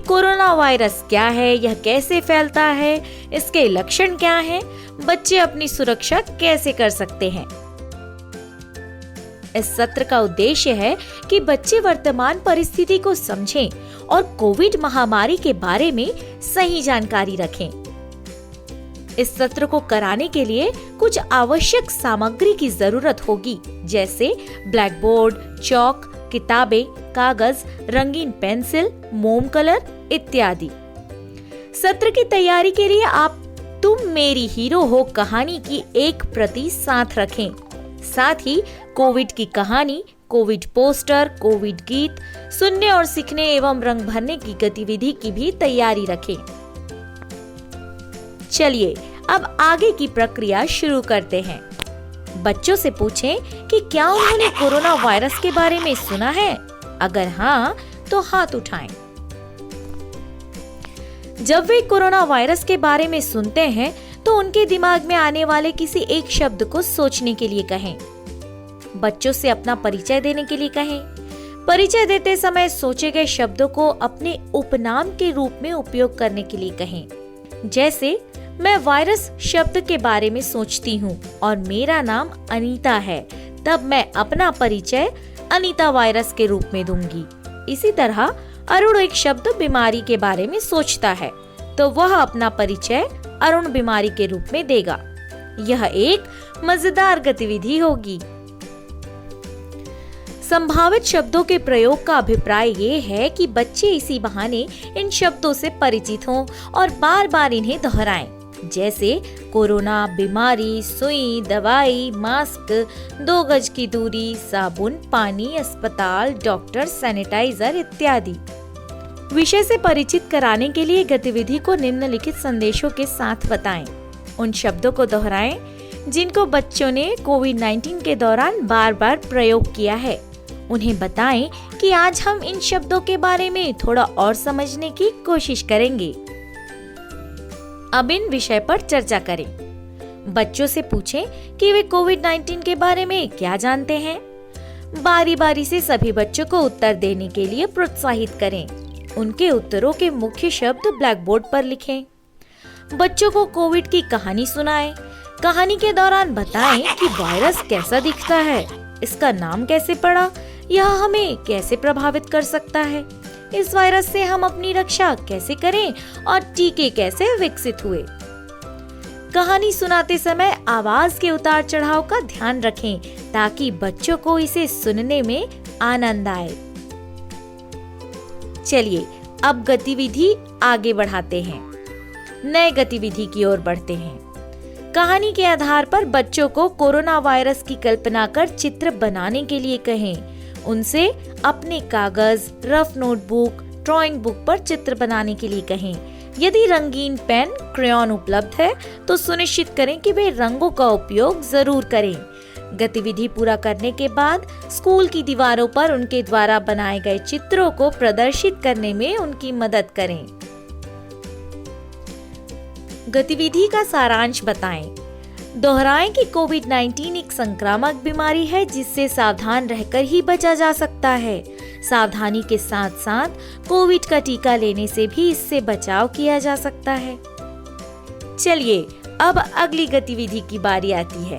Corona virus क्या है, यह कैसे फैलता है, इसके लक्षण क्या हैं, बच्चे अपनी सुरक्षा कैसे कर सकते हैं। इस सत्र का उद्देश्य है कि बच्चे वर्तमान परिस्थिति को समझें और कोविड महामारी के बारे में सही जानकारी रखें। इस सत्र को कराने के लिए कुछ आवश्यक सामग्री की जरूरत होगी, जैसे ब्लैक बोर्ड, चौक, किताबें, कागज, रंगीन पेंसिल, मोम कलर इत्यादि। सत्र की तैयारी के लिए आप तुम मेरी हीरो हो कहानी की एक प्रति साथ रखें। साथ ही कोविड की कहानी, कोविड पोस्टर, कोविड गीत, सुनने और सीखने एवं रंग भरने की गतिविधि की भी तैयारी रखें। चलिए अब आगे की प्रक्रिया शुरू करते हैं। बच्चों से पूछें कि क्या उन्होंने कोरोना वायरस के बारे में सुना है। अगर हाँ, तो हाथ उठाएं। जब वे कोरोना वायरस के बारे में सुनते हैं, तो उनके दिमाग में आने वाले किसी एक शब्द को सोचने के लिए कहें। बच्चों से अपना परिचय देने के लिए कहें। परिचय देते समय सोचे गए शब्दों को अपने उपनाम के रूप में उपयोग करने के लिए कहें। जैसे, मैं वायरस शब्द के बारे में सोचती हूँ और मेरा नाम अनीता है, तब मैं अपना परिचय अनीता वायरस के रूप में दूंगी। इसी तरह अरुण एक शब्द बीमारी के बारे में सोचता है, तो वह अपना परिचय अरुण बीमारी के रूप में देगा। यह एक मजेदार गतिविधि होगी। संभावित शब्दों के प्रयोग का अभिप्राय ये है कि बच्चे इसी बहाने इन शब्दों से परिचित हों और बार बार इन्हें दोहराएं। जैसे कोरोना, बीमारी, सुई, दवाई, मास्क, 2 गज की दूरी, साबुन, पानी, अस्पताल, डॉक्टर, सैनिटाइजर इत्यादि। विषय से परिचित कराने के लिए गतिविधि को निम्नलिखित संदेशों के साथ बताएं। उन शब्दों को दोहराएं जिनको बच्चों ने कोविड-19 के दौरान बार बार प्रयोग किया है। उन्हें बताएं कि आज हम इन शब्दों के बारे में थोड़ा और समझने की कोशिश करेंगे। अब इन विषय पर चर्चा करें। बच्चों से पूछें कि वे कोविड-19 के बारे में क्या जानते हैं। बारी बारी से सभी बच्चों को उत्तर देने के लिए प्रोत्साहित करें। उनके उत्तरों के मुख्य शब्द ब्लैक बोर्ड पर लिखें। बच्चों को कोविड की कहानी सुनाएं। कहानी के दौरान बताएं कि वायरस कैसा दिखता है, इसका नाम कैसे पड़ा, यह हमें कैसे प्रभावित कर सकता है, इस वायरस से हम अपनी रक्षा कैसे करें और टीके कैसे विकसित हुए। कहानी सुनाते समय आवाज के उतार चढ़ाव का ध्यान रखें ताकि बच्चों को इसे सुनने में आनंद आए। चलिए अब गतिविधि आगे बढ़ाते हैं। नए गतिविधि की ओर बढ़ते हैं। कहानी के आधार पर बच्चों को कोरोना वायरस की कल्पना कर चित्र बनाने के लिए कहें। उनसे अपने कागज, रफ नोटबुक, ड्राइंग बुक पर चित्र बनाने के लिए कहें। यदि रंगीन पेन, क्रेयॉन उपलब्ध है तो सुनिश्चित करें कि वे रंगों का उपयोग जरूर करें। गतिविधि पूरा करने के बाद स्कूल की दीवारों पर उनके द्वारा बनाए गए चित्रों को प्रदर्शित करने में उनकी मदद करें। गतिविधि का सारांश बताएं। दोहराएं कि कोविड-19 एक संक्रामक बीमारी है जिससे सावधान रहकर ही बचा जा सकता है। सावधानी के साथ साथ कोविड का टीका लेने से भी इससे बचाव किया जा सकता है। चलिए अब अगली गतिविधि की बारी आती है।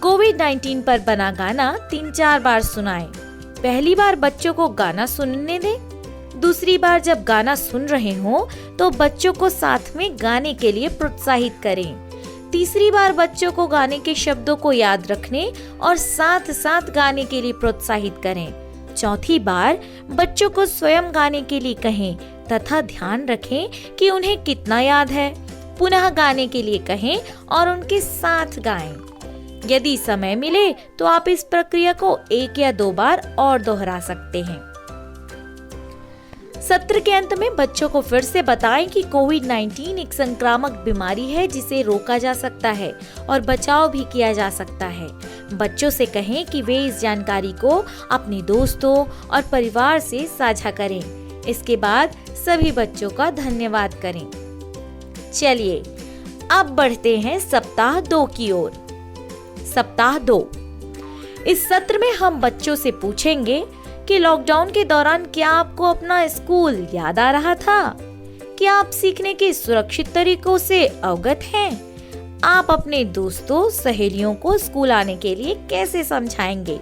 कोविड-19 पर बना गाना 3-4 बार सुनाएं। पहली बार बच्चों को गाना सुनने दें। दूसरी बार जब गाना सुन रहे हों तो बच्चों को साथ में गाने के लिए प्रोत्साहित करें। तीसरी बार बच्चों को गाने के शब्दों को याद रखने और साथ साथ गाने के लिए प्रोत्साहित करें। चौथी बार बच्चों को स्वयं गाने के लिए कहें तथा ध्यान रखें कि उन्हें कितना याद है। पुनः गाने के लिए कहें और उनके साथ गाएं। यदि समय मिले तो आप इस प्रक्रिया को 1 या 2 बार और दोहरा सकते हैं। सत्र के अंत में बच्चों को फिर से बताएं कि कोविड-19 एक संक्रामक बीमारी है जिसे रोका जा सकता है और बचाव भी किया जा सकता है। बच्चों से कहें कि वे इस जानकारी को अपने दोस्तों और परिवार से साझा करें। इसके बाद सभी बच्चों का धन्यवाद करें। चलिए अब बढ़ते हैं सप्ताह 2 की ओर। सप्ताह 2। इस सत्र में हम बच्चों से पूछेंगे कि लॉकडाउन के दौरान क्या आपको अपना स्कूल याद आ रहा था? क्या आप सीखने के सुरक्षित तरीकों से अवगत हैं? आप अपने दोस्तों, सहेलियों को स्कूल आने के लिए कैसे समझाएंगे?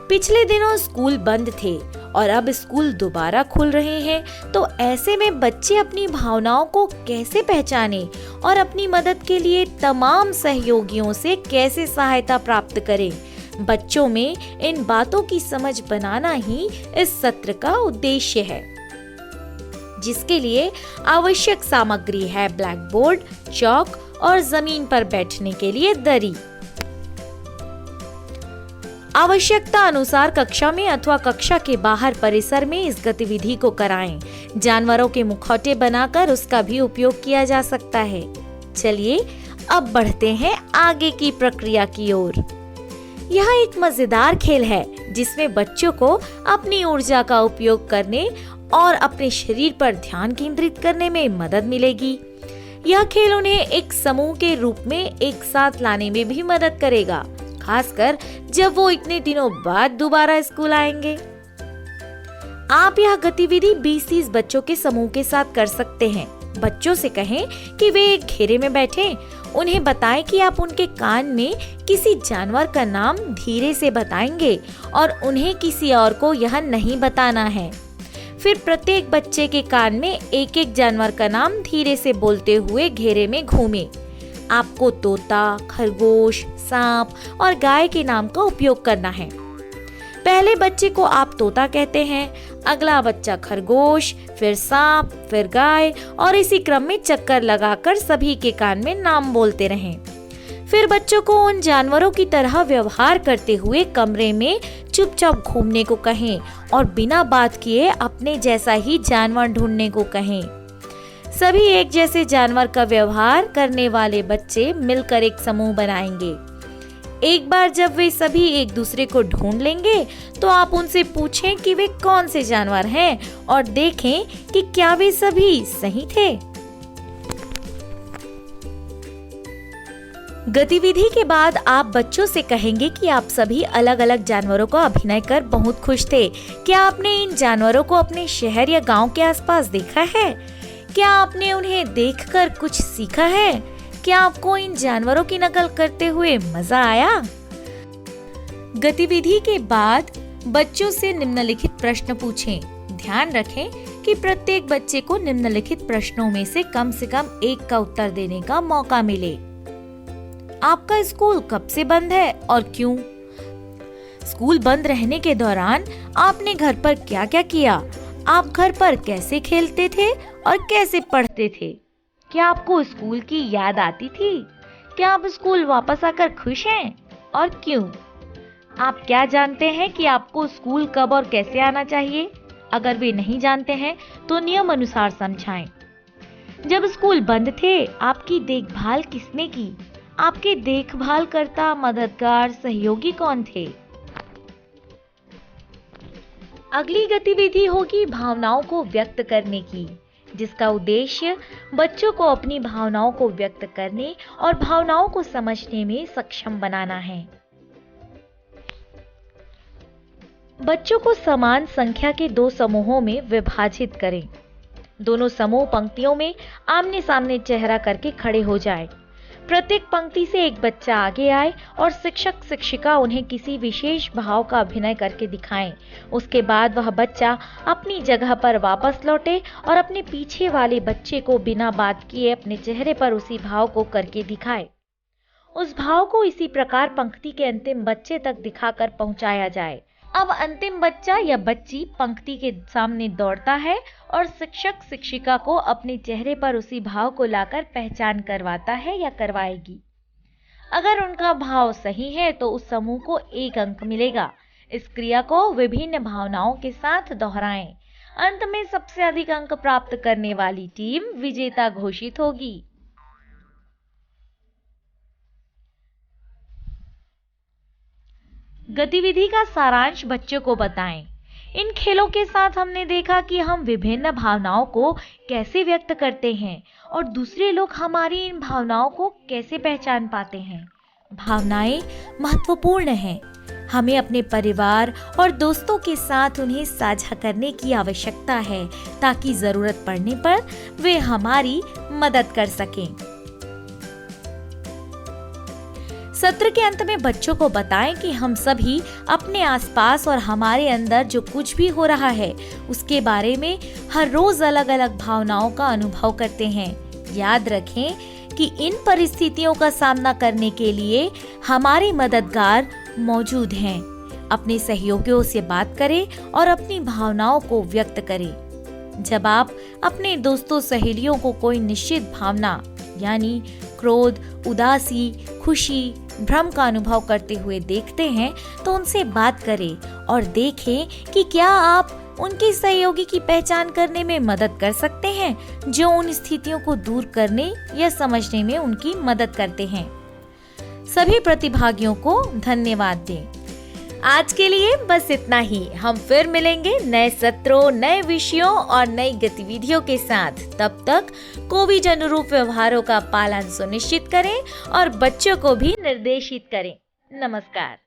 पिछले दिनों स्कूल बंद थे और अब स्कूल दोबारा खुल रहे हैं, तो ऐसे में बच्चे अपनी भावनाओं को कैसे पहचाने और अपनी मदद के लिए तमाम सहयोगियों से कैसे सहायता प्राप्त करें? बच्चों में इन बातों की समझ बनाना ही इस सत्र का उद्देश्य है, जिसके लिए आवश्यक सामग्री है ब्लैक बोर्ड, चॉक और जमीन पर बैठने के लिए दरी। आवश्यकता अनुसार कक्षा में अथवा कक्षा के बाहर परिसर में इस गतिविधि को कराएं। जानवरों के मुखौटे बनाकर उसका भी उपयोग किया जा सकता है। चलिए अब बढ़ते हैं आगे की प्रक्रिया की ओर। यह एक मजेदार खेल है जिसमें बच्चों को अपनी ऊर्जा का उपयोग करने और अपने शरीर पर ध्यान केंद्रित करने में मदद मिलेगी। यह खेल उन्हें एक समूह के रूप में एक साथ लाने में भी मदद करेगा, खासकर जब वो इतने दिनों बाद दोबारा स्कूल आएंगे। आप यह गतिविधि 20-30 बच्चों के समूह के साथ कर सकते हैं। बच्चों से कहें कि वे एक घेरे में बैठें। उन्हें बताएं कि आप उनके कान में किसी जानवर का नाम धीरे से बताएंगे और उन्हें किसी और को यह नहीं बताना है। फिर प्रत्येक बच्चे के कान में एक एक जानवर का नाम धीरे से बोलते हुए घेरे में घूमें। आपको तोता, खरगोश, सांप और गाय के नाम का उपयोग करना है। पहले बच्चे को आप तोता कहते हैं, अगला बच्चा खरगोश, फिर सांप, फिर गाय और इसी क्रम में चक्कर लगाकर सभी के कान में नाम बोलते रहें। फिर बच्चों को उन जानवरों की तरह व्यवहार करते हुए कमरे में चुपचाप घूमने को कहें और बिना बात किए अपने जैसा ही जानवर ढूंढने को कहें। सभी एक जैसे जानवर का व्यवहार करने वाले बच्चे मिलकर एक समूह बनाएंगे। एक बार जब वे सभी एक दूसरे को ढूंढ लेंगे तो आप उनसे पूछें कि वे कौन से जानवर हैं और देखें कि क्या वे सभी सही थे। गतिविधि के बाद आप बच्चों से कहेंगे कि आप सभी अलग अलग जानवरों का अभिनय कर बहुत खुश थे। क्या आपने इन जानवरों को अपने शहर या गांव के आसपास देखा है? क्या आपने उन्हें देखकर कुछ सीखा है? क्या आपको इन जानवरों की नकल करते हुए मजा आया? गतिविधि के बाद बच्चों से निम्नलिखित प्रश्न पूछें। ध्यान रखें कि प्रत्येक बच्चे को निम्नलिखित प्रश्नों में से कम एक का उत्तर देने का मौका मिले। आपका स्कूल कब से बंद है और क्यों? स्कूल बंद रहने के दौरान आपने घर पर क्या क्या किया? आप घर पर कैसे खेलते थे और कैसे पढ़ते थे? क्या आपको स्कूल की याद आती थी? क्या आप स्कूल वापस आकर खुश हैं और क्यों? आप क्या जानते हैं कि आपको स्कूल कब और कैसे आना चाहिए? अगर वे नहीं जानते हैं तो नियम अनुसार समझाएं। जब स्कूल बंद थे, आपकी देखभाल किसने की? आपके देखभाल करता मददगार सहयोगी कौन थे? अगली गतिविधि होगी भावनाओं को व्यक्त करने की, जिसका उद्देश्य बच्चों को अपनी भावनाओं को व्यक्त करने और भावनाओं को समझने में सक्षम बनाना है। बच्चों को समान संख्या के 2 समूहों में विभाजित करें। दोनों समूह पंक्तियों में आमने सामने चेहरा करके खड़े हो जाएं। प्रत्येक पंक्ति से एक बच्चा आगे आए और शिक्षक शिक्षिका उन्हें किसी विशेष भाव का अभिनय करके दिखाएं। उसके बाद वह बच्चा अपनी जगह पर वापस लौटे और अपने पीछे वाले बच्चे को बिना बात किए अपने चेहरे पर उसी भाव को करके दिखाए। उस भाव को इसी प्रकार पंक्ति के अंतिम बच्चे तक दिखाकर पहुंचाया जाए। अब अंतिम बच्चा या बच्ची पंक्ति के सामने दौड़ता है और शिक्षक शिक्षिका को अपने चेहरे पर उसी भाव को लाकर पहचान करवाता है या करवाएगी। अगर उनका भाव सही है तो उस समूह को 1 अंक मिलेगा। इस क्रिया को विभिन्न भावनाओं के साथ दोहराएं। अंत में सबसे अधिक अंक प्राप्त करने वाली टीम विजेता घोषित होगी। गतिविधि का सारांश बच्चों को बताएं। इन खेलों के साथ हमने देखा कि हम विभिन्न भावनाओं को कैसे व्यक्त करते हैं और दूसरे लोग हमारी इन भावनाओं को कैसे पहचान पाते हैं। भावनाएं महत्वपूर्ण हैं। हमें अपने परिवार और दोस्तों के साथ उन्हें साझा करने की आवश्यकता है ताकि जरूरत पड़ने पर वे हमारी मदद कर सकें। सत्र के अंत में बच्चों को बताएं कि हम सभी अपने आसपास और हमारे अंदर जो कुछ भी हो रहा है उसके बारे में हर रोज अलग अलग भावनाओं का अनुभव करते हैं। याद रखें कि इन परिस्थितियों का सामना करने के लिए हमारे मददगार मौजूद हैं। अपने सहयोगियों से बात करें और अपनी भावनाओं को व्यक्त करें। जब आप अपने दोस्तों सहेलियों को कोई निश्चित भावना यानी क्रोध, उदासी, खुशी, भ्रम का अनुभव करते हुए देखते हैं तो उनसे बात करें और देखें कि क्या आप उनके सहयोगी की पहचान करने में मदद कर सकते हैं जो उन स्थितियों को दूर करने या समझने में उनकी मदद करते हैं। सभी प्रतिभागियों को धन्यवाद दें। आज के लिए बस इतना ही। हम फिर मिलेंगे नए सत्रों, नए विषयों और नई गतिविधियों के साथ। तब तक कोविड अनुरूप व्यवहारों का पालन सुनिश्चित करें और बच्चों को भी निर्देशित करें। नमस्कार।